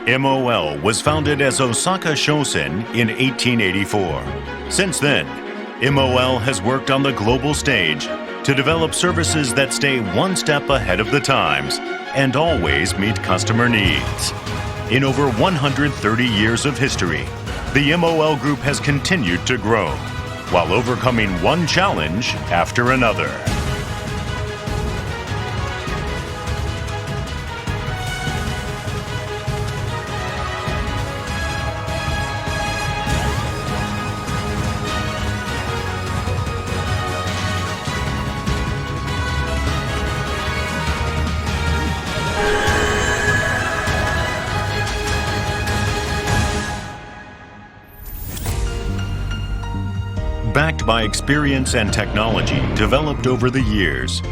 MOL was founded as Osaka Shosen in 1884. Since then, MOL has worked on the global stage to develop services that stay one step ahead of the times and always meet customer needs. In over 130 years of history, the MOL Group has continued to grow while overcoming one challenge after another. Backed by experience and technology developed over the years,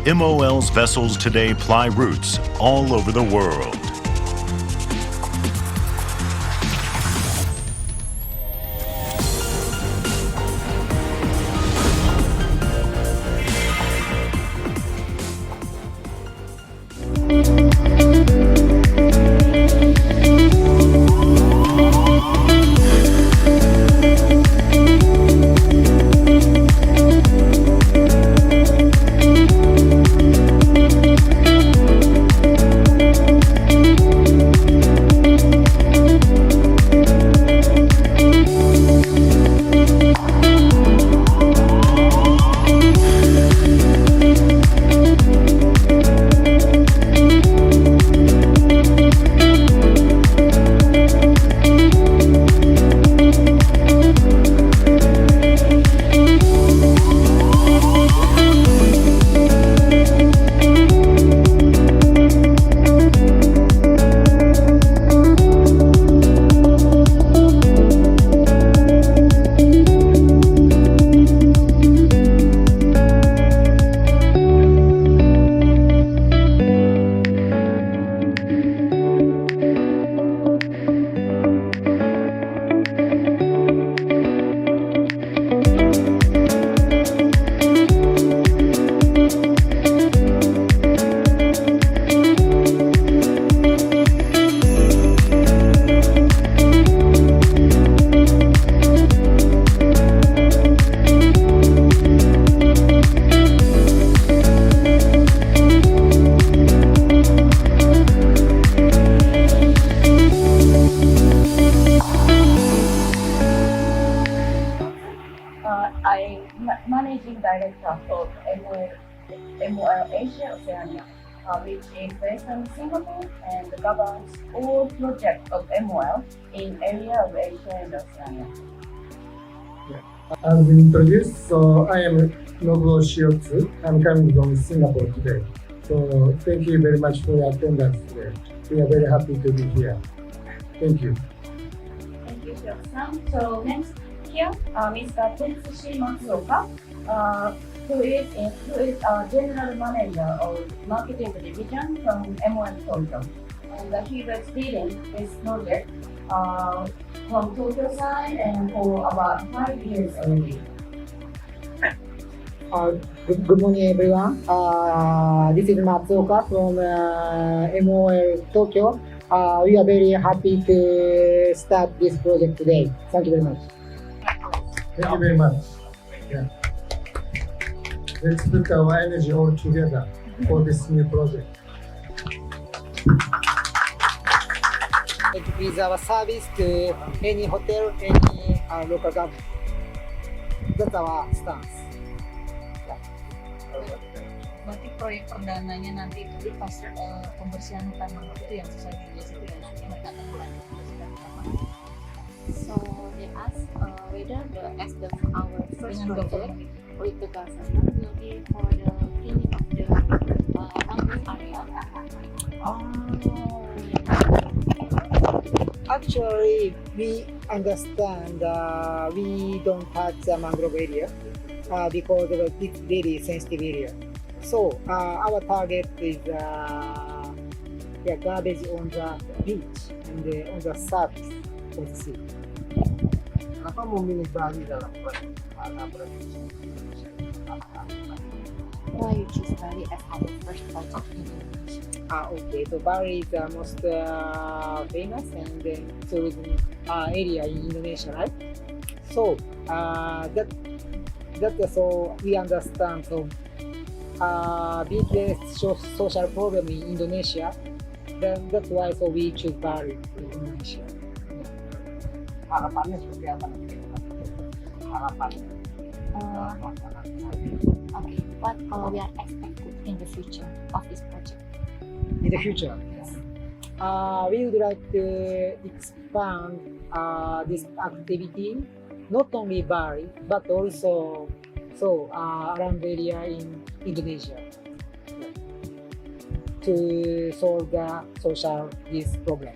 MOL's vessels today ply routes all over the world. Managing Director of MOL Asia Oceania, which is based in Singapore and governs all projects of MOL in area of Asia and Oceania. As introduced, so I am Nobuo CO2. I'm coming from Singapore today. So thank you very much for your attendance today. We are very happy to be here. Thank you. Thank you, Shio-san. So next here, Mr. Tetsushi Matsuoka, who is General Manager of Marketing Division from MOL Tokyo. And he was leading this project from Tokyo side and for about 5 years already. Good morning, everyone. This is Matsuoka from MOL Tokyo. We are very happy to start this project today. Thank you very much. Thank you very much. Yeah. Let's put our energy all together for this new project. It is our service to any hotel, any local government. That's our stance. Berarti proyek perdananya nanti itu pas pembersihan hutan mangrove itu yang sesuai dengan itu ya, nanti mereka akan mulai membersihkan hutan mangrove. So they ask whether as our first project with the government will be for the cleaning of the mangrove area. Actually, we understand we don't touch the mangrove area because it's very sensitive area. So our target is garbage on the beach and on the surface of the sea. Kenapa memilih Bali dalam proyek? why you choose Bali as our first project in Indonesia? Okay, so Bali is the most famous and then tourism area in Indonesia, right? So so we understand so biggest social problem in Indonesia. Then that's why so we choose Bali in Indonesia. Harapannya seperti apa nanti? Harapannya. Okay, what we are expected in the future of this project? In the future, we would like to expand this activity not only Bali but also around the area in Indonesia to solve the social this problem.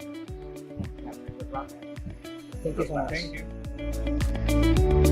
Thank you so much. Thank you.